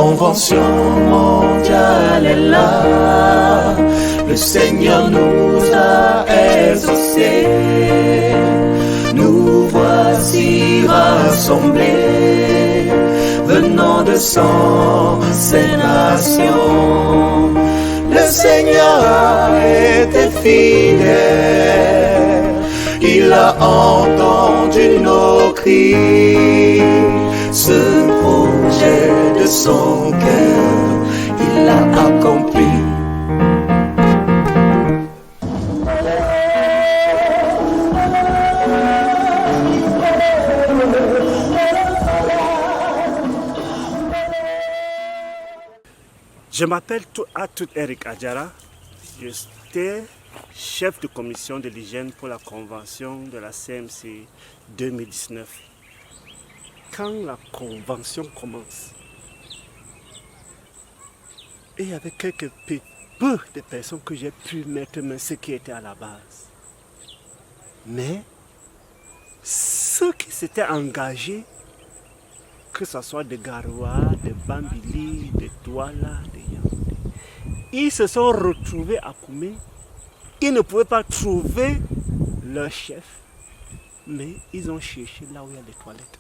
convention mondiale est là. Le Seigneur nous a exaucés. Nous voici rassemblés, venant de 107 nations. Le Seigneur a été fidèle. Il a entendu nos cris. Ce projet de son cœur, il l'a accompli. Je m'appelle Atout Eric Adjara. J'étais chef de commission de l'hygiène pour la convention de la CMC 2019. Quand la convention commence, et il y avait quelques peu de personnes que j'ai pu mettre main, ce qui était à la base. Mais ceux qui s'étaient engagés, que ce soit de Garoua, de Bambili, de Douala, de Yaoundé, ils se sont retrouvés à Koumé. Ils ne pouvaient pas trouver leur chef, mais ils ont cherché là où il y a les toilettes.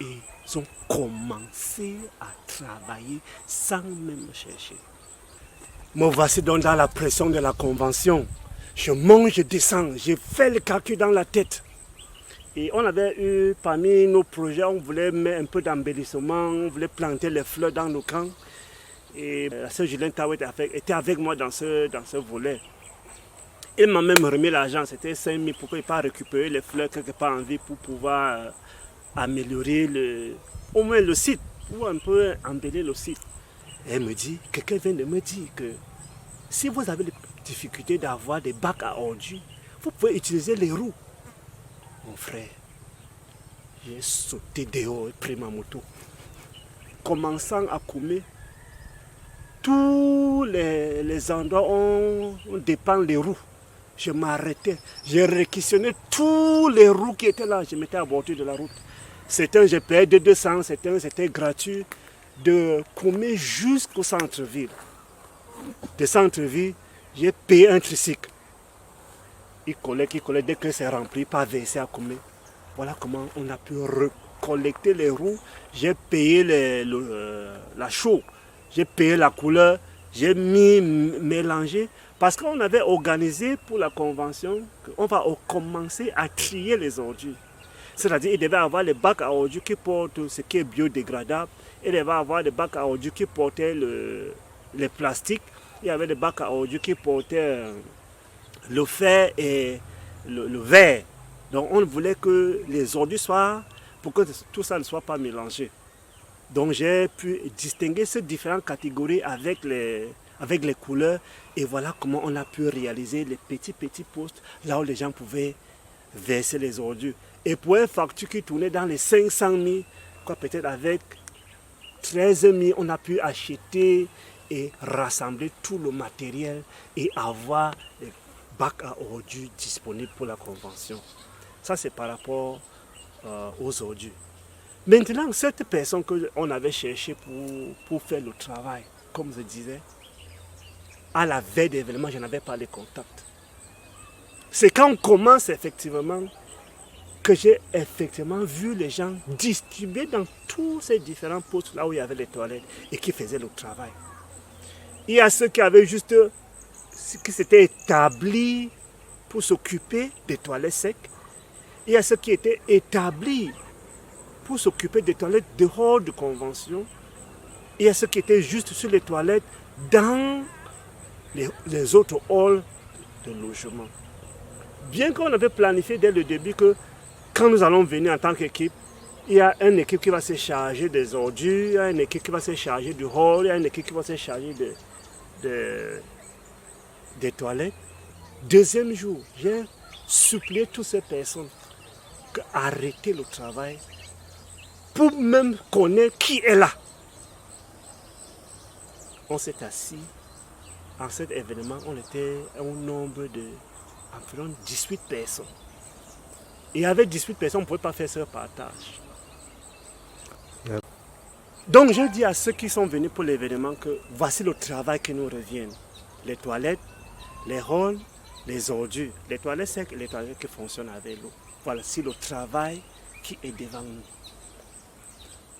Et ils ont commencé à travailler sans même chercher. Me voici donc dans la pression de la convention. Je monte, je descends, j'ai fait le calcul dans la tête. Et on avait eu, parmi nos projets, on voulait mettre un peu d'embellissement, on voulait planter les fleurs dans nos camps. Et la sœur Julien Taouet était avec moi dans ce volet. Il m'a même remis l'argent, c'était 5 000 pour qu'il puisse récupérer les fleurs quelque part en ville pour pouvoir améliorer au moins le site, pour un peu embellir le site. Et elle me dit, quelqu'un vient de me dire que si vous avez des difficultés d'avoir des bacs à ordures, vous pouvez utiliser les roues. Mon frère, j'ai sauté dehors et pris ma moto. Commençant à coumer, tous les endroits où on dépend les roues, je m'arrêtais. J'ai réquisitionné tous les roues qui étaient là. Je mettais à bord de la route. Certains, je payais de 200, certains, c'était gratuit. De Koumé jusqu'au centre-ville. De centre-ville, j'ai payé un tricycle. Il collait, dès que c'est rempli, pas versé à Koumé. Voilà comment on a pu recollecter les roues. J'ai payé la chaux. J'ai payé la couleur, j'ai mélangé, parce qu'on avait organisé pour la convention qu'on va commencer à trier les ordures. C'est-à-dire qu'il devait avoir les bacs à ordures qui portent ce qui est biodégradable, il devait avoir des bacs à ordures qui portaient les plastiques, il y avait des bacs à ordures qui portaient le fer et le verre. Donc on voulait que les ordures soient, pour que tout ça ne soit pas mélangé. Donc j'ai pu distinguer ces différentes catégories avec les couleurs et voilà comment on a pu réaliser les petits postes là où les gens pouvaient verser les ordures. Et pour une facture qui tournait dans les 500 000, peut-être avec 13 000, on a pu acheter et rassembler tout le matériel et avoir les bacs à ordures disponibles pour la convention. Ça c'est par rapport aux ordures. Maintenant, cette personne qu'on avait cherchée pour faire le travail, comme je disais, à la veille d'événement, je n'avais pas les contacts. C'est quand on commence effectivement que j'ai effectivement vu les gens distribués dans tous ces différents postes là où il y avait les toilettes et qui faisaient le travail. Il y a ceux qui avaient juste, qui s'étaient établis pour s'occuper des toilettes secs. Il y a ceux qui étaient établis pour s'occuper des toilettes dehors de convention. Il y a ceux qui étaient juste sur les toilettes dans les autres halls de logement. Bien qu'on avait planifié dès le début que quand nous allons venir en tant qu'équipe, il y a une équipe qui va se charger des ordures, il y a une équipe qui va se charger du hall, il y a une équipe qui va se charger des toilettes. Deuxième jour, j'ai supplié toutes ces personnes d'arrêter le travail pour même connaître qui est là. On s'est assis. En cet événement, on était un nombre de environ 18 personnes. Et avec 18 personnes, on ne pouvait pas faire ce partage. Donc je dis à ceux qui sont venus pour l'événement que voici le travail qui nous revient. Les toilettes, les halls, les ordures, les toilettes secs et les toilettes qui fonctionnent avec l'eau. Voilà, c'est le travail qui est devant nous.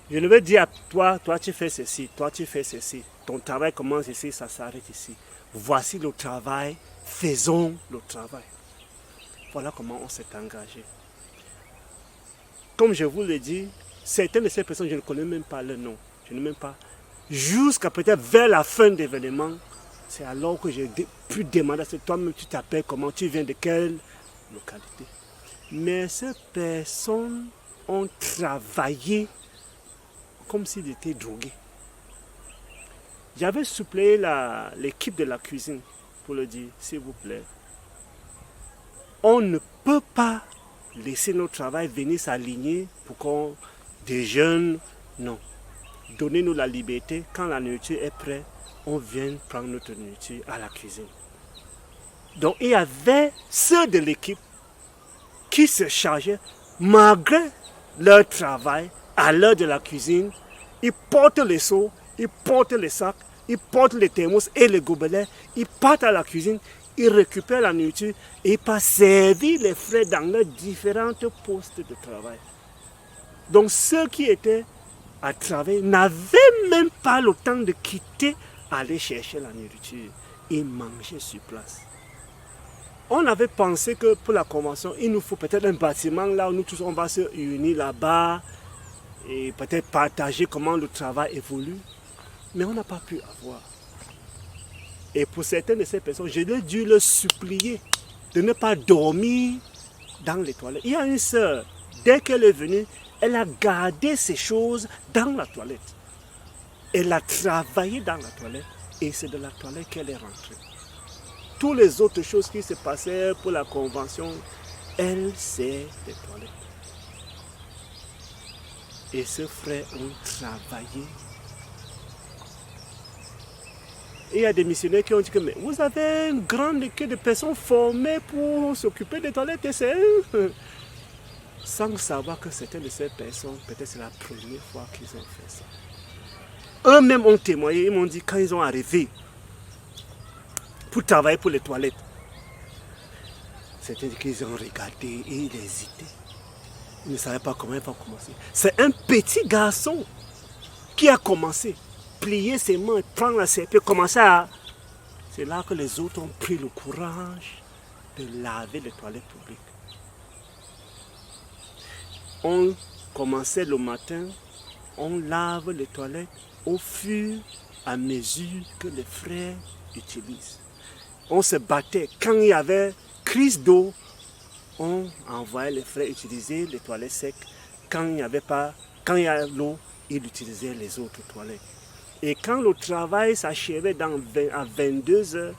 Je ne veux dire à toi, toi tu fais ceci, toi tu fais ceci. Ton travail commence ici, ça s'arrête ici. Voici le travail, faisons le travail. Voilà comment on s'est engagé. Comme je vous l'ai dit, certaines de ces personnes, je ne connais même pas leur nom. Je ne sais même pas. Jusqu'à peut-être vers la fin de l'événement, c'est alors que j'ai pu demander à toi-même, tu t'appelles comment, tu viens de quelle localité. Mais ces personnes ont travaillé comme s'ils étaient drogués. J'avais suppléé l'équipe de la cuisine pour le dire, s'il vous plaît. On ne peut pas laisser notre travail venir s'aligner pour qu'on déjeune. Non. Donnez-nous la liberté. Quand la nourriture est prête, on vient prendre notre nourriture à la cuisine. Donc il y avait ceux de l'équipe qui se chargeaient, malgré leur travail, à l'heure de la cuisine, ils portent les seaux, ils portent les sacs, ils portent les thermos et les gobelets, ils partent à la cuisine, ils récupèrent la nourriture et ils passent servir les frères dans leurs différents postes de travail. Donc ceux qui étaient à travailler n'avaient même pas le temps de quitter, aller chercher la nourriture. Ils mangeaient sur place. On avait pensé que pour la convention, il nous faut peut-être un bâtiment là où nous tous on va se réunir là-bas et peut-être partager comment le travail évolue. Mais on n'a pas pu avoir. Et pour certaines de ces personnes, j'ai dû leur supplier de ne pas dormir dans les toilettes. Il y a une sœur, dès qu'elle est venue, elle a gardé ses choses dans la toilette. Elle a travaillé dans la toilette et c'est de la toilette qu'elle est rentrée. Toutes les autres choses qui se passaient pour la convention, elle, c'est des toilettes. Et ces frères ont travaillé. Et il y a des missionnaires qui ont dit que mais vous avez une grande équipe de personnes formées pour s'occuper des toilettes. Et c'est sans savoir que certaines de ces personnes, peut-être c'est la première fois qu'ils ont fait ça. Eux-mêmes ont témoigné, ils m'ont dit quand ils ont arrivé pour travailler pour les toilettes, c'était qu'ils ont regardé et ils hésitaient. Ils ne savaient pas comment ils vont commencer. C'est un petit garçon qui a commencé, plier ses mains, prendre la serpille, commencer à... C'est là que les autres ont pris le courage de laver les toilettes publiques. On commençait le matin, on lave les toilettes au fur et à mesure que les frères utilisent. On se battait. Quand il y avait crise d'eau, on envoyait les frères utiliser les toilettes secs. Quand il n'y avait pas, quand il y a l'eau, ils utilisaient les autres toilettes. Et quand le travail s'achevait à 22 heures,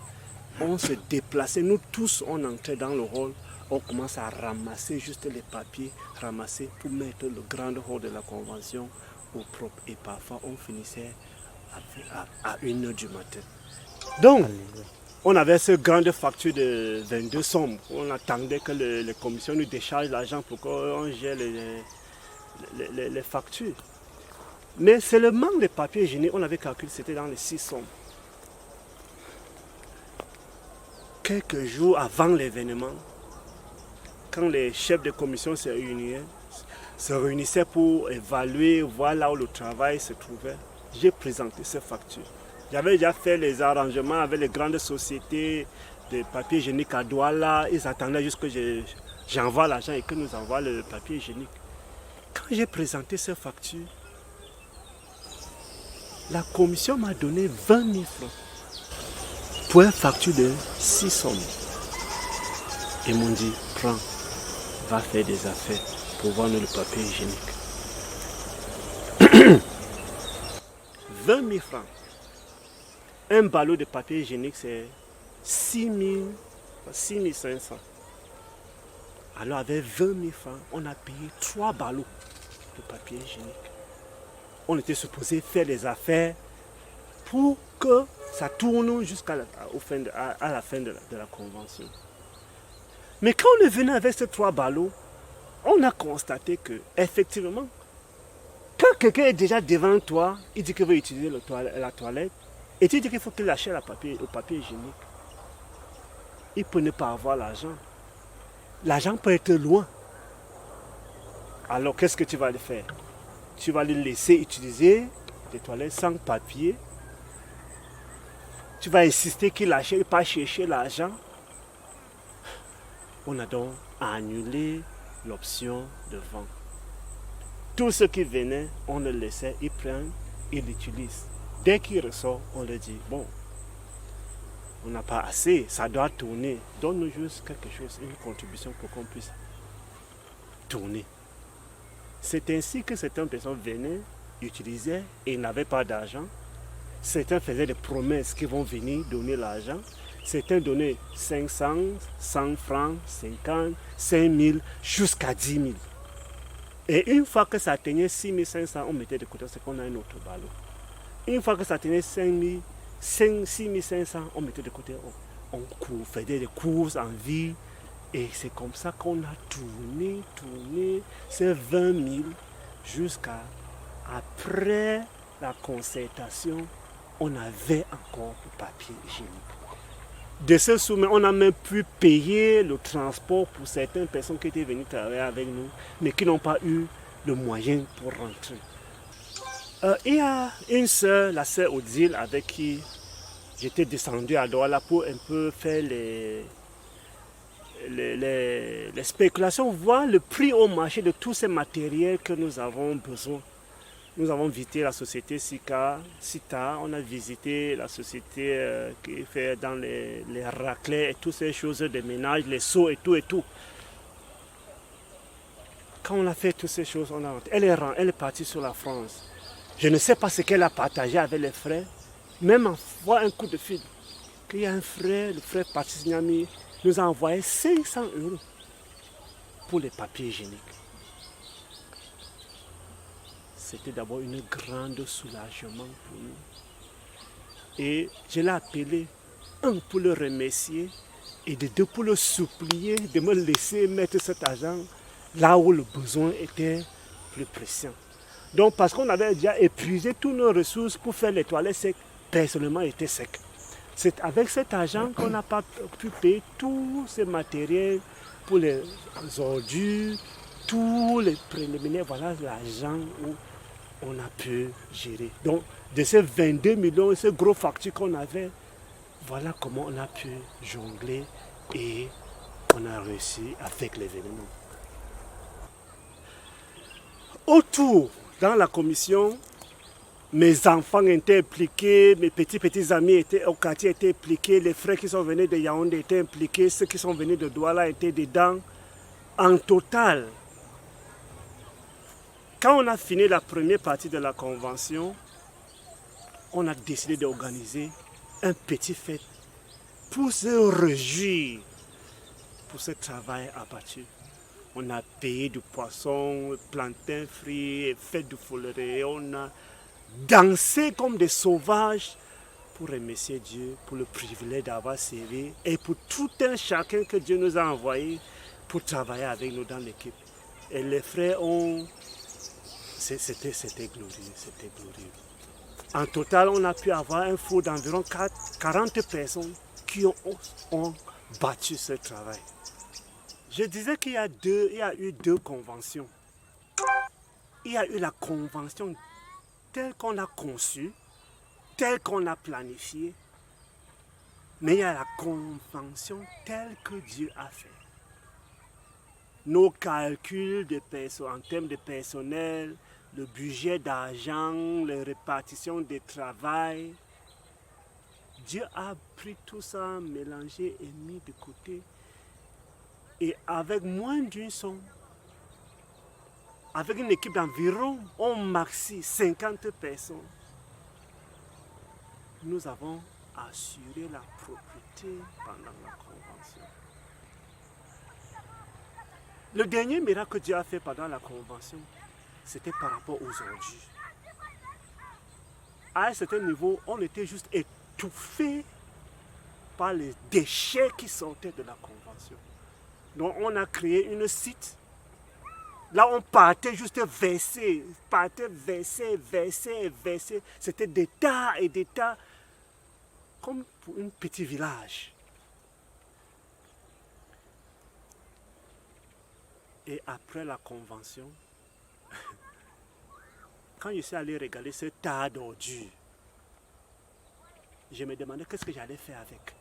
on se déplaçait. Nous tous, on entrait dans le hall. On commence à ramasser juste les papiers, ramasser pour mettre le grand hall de la convention au propre. Et parfois, on finissait à 1 heure du matin. Donc, on avait cette grande facture de 22 sommes. On attendait que les commissions nous déchargent l'argent pour qu'on gère les factures. Mais c'est le manque de papier hygiénique, on avait calculé, c'était dans les 6 sommes. Quelques jours avant l'événement, quand les chefs de commission se réunissaient pour évaluer, voir là où le travail se trouvait, j'ai présenté ces factures. J'avais déjà fait les arrangements avec les grandes sociétés de papier hygiénique à Douala. Ils attendaient juste que j'envoie l'argent et que nous envoie le papier hygiénique. Quand j'ai présenté ces factures, la commission m'a donné 20 000 francs pour une facture de 6 sommes. Ils m'ont dit, prends, va faire des affaires pour vendre le papier hygiénique. 20 000 francs. Un ballot de papier hygiénique, c'est 6 500. Alors avec 20 000 francs, on a payé 3 ballots de papier hygiénique. On était supposé faire des affaires pour que ça tourne jusqu'à la fin de la convention. Mais quand on est venu avec ces 3 ballots, on a constaté que effectivement, Quand quelqu'un est déjà devant toi, il dit qu'il veut utiliser la toilette, et tu dis qu'il faut qu'il achète le papier hygiénique, il peut ne pas avoir l'argent. L'argent peut être loin. Alors qu'est-ce que tu vas le faire? Tu vas le laisser utiliser les toilettes sans papier. Tu vas insister qu'il achète, pas chercher l'argent. On a donc annulé l'option de vente. Tout ce qui venait, on le laissait, ils prennent, ils l'utilisent. Dès qu'il ressort, on leur dit, bon, on n'a pas assez, ça doit tourner. Donne-nous juste quelque chose, une contribution pour qu'on puisse tourner. C'est ainsi que certaines personnes venaient, utilisaient et n'avaient pas d'argent. Certains faisaient des promesses qu'ils vont venir donner l'argent. Certains donnaient 500, 100 francs, 50, 5000, jusqu'à 10 000. Et une fois que ça atteignait 6 500, on mettait de côté, c'est qu'on a un autre ballot. Une fois que ça atteignait 6 500, on mettait de côté, on faisait des courses en vie. Et c'est comme ça qu'on a tourné, ces 20 000 jusqu'à après la concertation, on avait encore le papier hygiénique. De ce sommet, on a même pu payer le transport pour certaines personnes qui étaient venues travailler avec nous, mais qui n'ont pas eu le moyen pour rentrer. Il y a une sœur, la sœur Odile, avec qui j'étais descendu à Douala pour un peu faire les spéculations, voir le prix au marché de tous ces matériels que nous avons besoin. Nous avons visité la société Sita, on a visité la société qui fait dans les raclets et toutes ces choses de ménage, les seaux et tout. Quand on a fait toutes ces choses, elle est partie sur la France. Je ne sais pas ce qu'elle a partagé avec les frères, même en voit un coup de fil. Qu'il y a un frère, le frère Patrice Niami, nous a envoyé 500 € pour les papiers hygiéniques. C'était d'abord une grande soulagement pour nous. Et je l'ai appelé, un, pour le remercier, et deux, pour le supplier de me laisser mettre cet argent là où le besoin était plus pressant. Donc parce qu'on avait déjà épuisé toutes nos ressources pour faire les toilettes secs, personnellement était sec. C'est avec cet argent qu'on n'a pas pu payer tous ces matériels pour les ordures, tous les préliminaires. Voilà l'argent où on a pu gérer. Donc, de ces 22 millions, ces gros factures qu'on avait, voilà comment on a pu jongler et on a réussi avec l'événement. Autour, dans la commission, mes enfants étaient impliqués, mes petits amis au quartier étaient impliqués, les frères qui sont venus de Yaoundé étaient impliqués, ceux qui sont venus de Douala étaient dedans. En total, quand on a fini la première partie de la convention, on a décidé d'organiser un petit fête pour se réjouir pour ce travail abattu. On a payé du poisson, plantain frit, fête de folerie, on a dansé comme des sauvages pour remercier Dieu pour le privilège d'avoir servi et pour tout un chacun que Dieu nous a envoyé pour travailler avec nous dans l'équipe. Et les frères ont... C'était glorieux. En total, on a pu avoir un four d'environ 40 personnes qui ont battu ce travail. Je disais qu'il y a eu deux conventions. Il y a eu la convention telle qu'on a conçue, telle qu'on a planifiée, mais il y a la convention telle que Dieu a fait. Nos calculs en termes de personnel, le budget d'argent, les répartitions de travail, Dieu a pris tout ça, mélangé et mis de côté. Et avec moins d'une somme, avec une équipe d'environ, au maxi 50 personnes, nous avons assuré la propriété pendant la convention. Le dernier miracle que Dieu a fait pendant la convention, c'était par rapport aux ordures. À un certain niveau, on était juste étouffé par les déchets qui sortaient de la convention. Donc on a créé une site Là, on partait juste verser, verser. C'était des tas et des tas, comme pour un petit village. Et après la convention, quand je suis allé regarder ce tas d'ordures, je me demandais qu'est-ce que j'allais faire avec.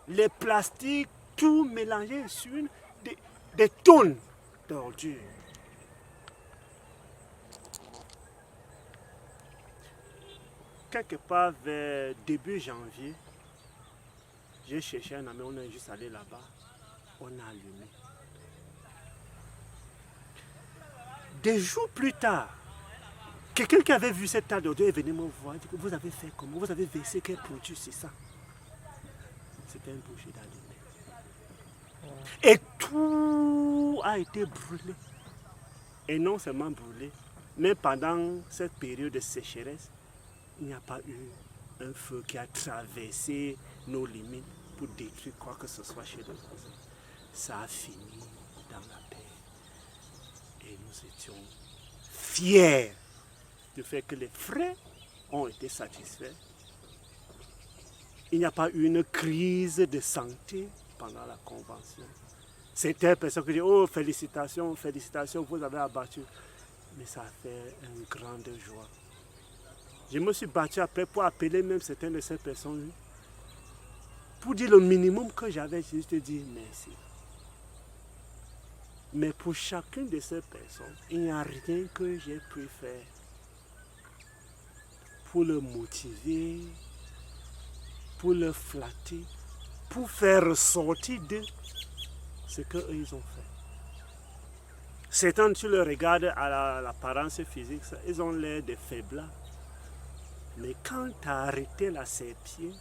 Les plastiques, tout mélangé sur des tonnes d'ordures. Quelque part vers début janvier, j'ai cherché un ami, on est juste allé là-bas, on a allumé. Des jours plus tard, quelqu'un qui avait vu cette tas d'ordures est venu me voir, il dit, vous avez fait comment? Vous avez versé quel produit, c'est ça? C'était un boucher d'allumé. Et tout a été brûlé. Et non seulement brûlé, mais pendant cette période de sécheresse, il n'y a pas eu un feu qui a traversé nos limites pour détruire quoi que ce soit chez nos voisins. Ça a fini dans la paix. Et nous étions fiers du fait que les frais ont été satisfaits. Il n'y a pas eu une crise de santé pendant la convention. Certaines personnes qui disent, oh félicitations, félicitations, vous avez abattu. Mais ça a fait une grande joie. Je me suis battu après pour appeler même certaines de ces personnes pour dire le minimum que j'avais, juste dire merci. Mais pour chacune de ces personnes, il n'y a rien que j'ai pu faire pour le motiver, pour le flatter, pour faire ressortir d'eux ce qu'eux ils ont fait. Certains, tu le regardes à l'apparence physique, ils ont l'air de faiblards. Mais quand tu as arrêté la serpillère,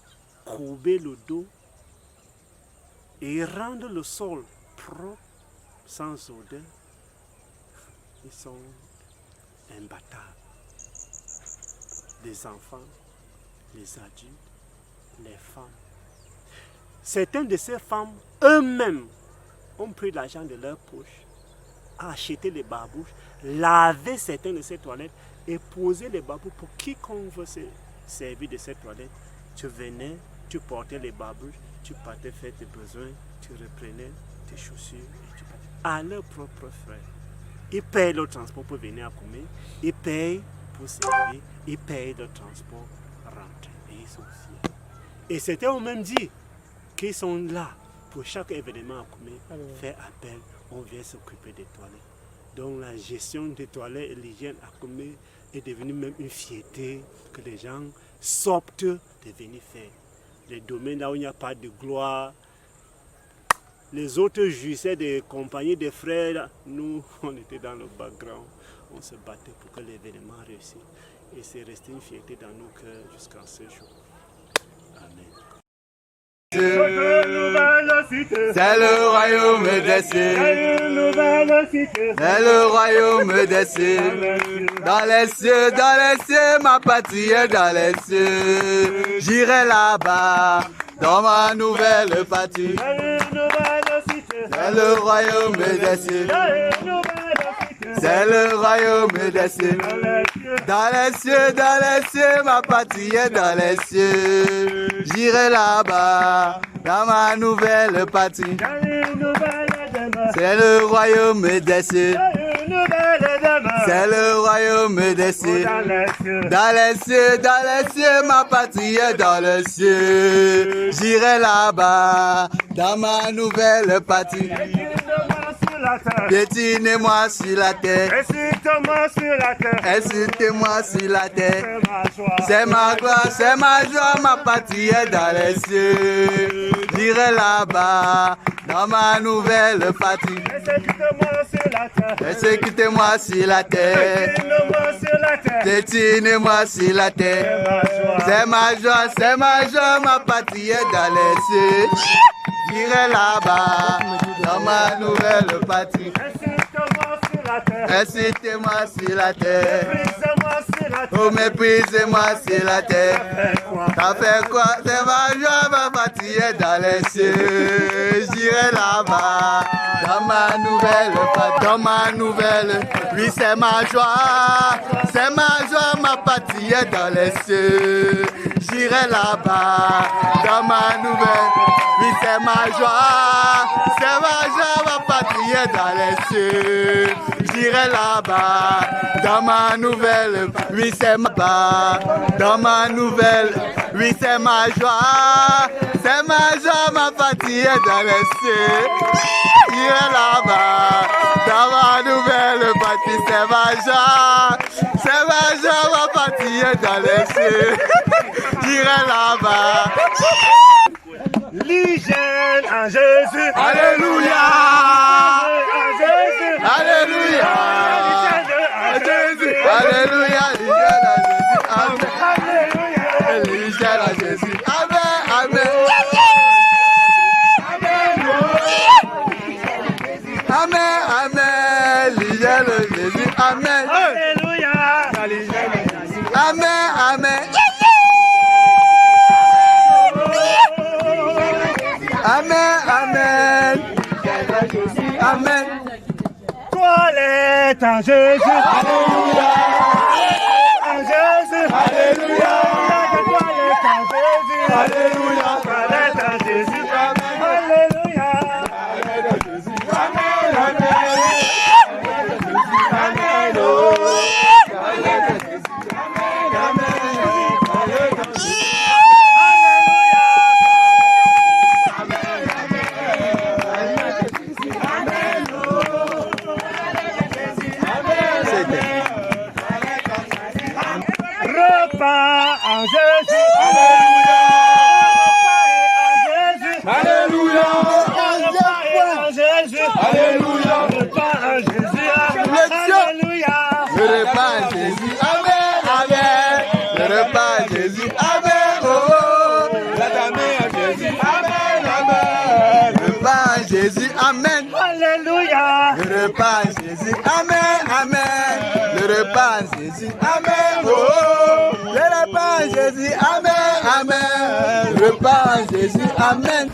courbé le dos et rendre le sol propre, sans odeur, ils sont imbattables. Les enfants, les adultes, les femmes. Certaines de ces femmes, eux-mêmes, ont pris l'argent de leur poche, acheté les barbouches, lavé certaines de ces toilettes et posé les barbouches pour quiconque veut se servir de ces toilettes. Tu venais, tu portais les barbouches, tu partais faire tes besoins, tu reprenais tes chaussures et tu partais. À leurs propres frais. Ils payent le transport pour venir à Koumé, ils payent pour servir, ils payent le transport rentrer et ils sont fiers. Et certains ont même dit qu'ils sont là pour chaque événement à Koumé, faire appel, on vient s'occuper des toilettes. Donc la gestion des toilettes et l'hygiène à Koumé est devenue même une fierté que les gens sortent de venir faire. Les domaines là où il n'y a pas de gloire, les autres jouissaient des compagnies des frères, nous on était dans le background, on se battait pour que l'événement réussisse. Et c'est resté une fierté dans nos cœurs jusqu'à ce jour. Amen. C'est le royaume des cieux. C'est le royaume des cieux. Dans les cieux, ma patrie est dans les cieux. J'irai là-bas, dans ma nouvelle patrie. C'est le royaume des cieux. C'est le royaume des cieux. Dans les cieux, ma patrie est dans les cieux. J'irai là-bas, dans ma nouvelle patrie. C'est le royaume des cieux. C'est le royaume des cieux. Dans les cieux, ma patrie est dans les cieux. J'irai là-bas, dans ma nouvelle patrie. Piétinez-moi sur la terre. Insulte-moi sur la terre. Insultez-moi sur la terre. C'est ma gloire, c'est ma joie, ma patrie est dans les cieux. J'irai là-bas, dans ma nouvelle patrie. Insulte-moi sur la terre. Persécutez-moi sur la terre. Piétinez-moi sur la terre. C'est ma joie, ma patrie est dans les cieux. J'irai là-bas, dans ma nouvelle patrie. Insultez-moi sur la terre. Oh, méprisez-moi sur la terre. Ça fait quoi? C'est ma joie, ma patrie est dans les cieux. J'irai là-bas, dans ma nouvelle, dans ma nouvelle. Oui, c'est ma joie, ma partie est dans les cieux. J'irai là-bas, dans ma nouvelle. Oui, c'est ma joie, ma partie est dans les cieux. J'irai là-bas, dans ma nouvelle. Oui, c'est ma joie, dans ma nouvelle. Oui, c'est ma joie, ma partie est dans les cieux. J'irai là-bas, dans ma nouvelle partie, c'est ma joie, ma partie est dans les cieux. J'irai là-bas. L'hygiène en Jésus. Alléluia. En Jésus. Alléluia. Jésus. Alléluia. Alléluia. L'hygiène en Jésus. Amen. Amen. Amen. Amen. L'hygiène en Jésus. Amen. Alléluia. Amen. Amen. Amen, amen. Amen. Toilette en Jésus. Alléluia. En Jésus. Alléluia. Toilette en Jésus. Alléluia. Toilette en Jésus. Alléluia. Amen, amen. Repas en Jésus. Alléluia. En Jésus. Alléluia. Repas en Jésus. Alléluia. Le repas en Jésus. Amen, amen. Le repas en Jésus. Amen. Oh, oh. La famille en Jésus. Amen, amen. Le repas en Jésus. Amen. Alléluia. Le repas en Jésus. Amen, amen. Le repas en Jésus. Amen. Oh, oh. Le repas en Jésus. Amen, amen. Le repas en Jésus. Amen.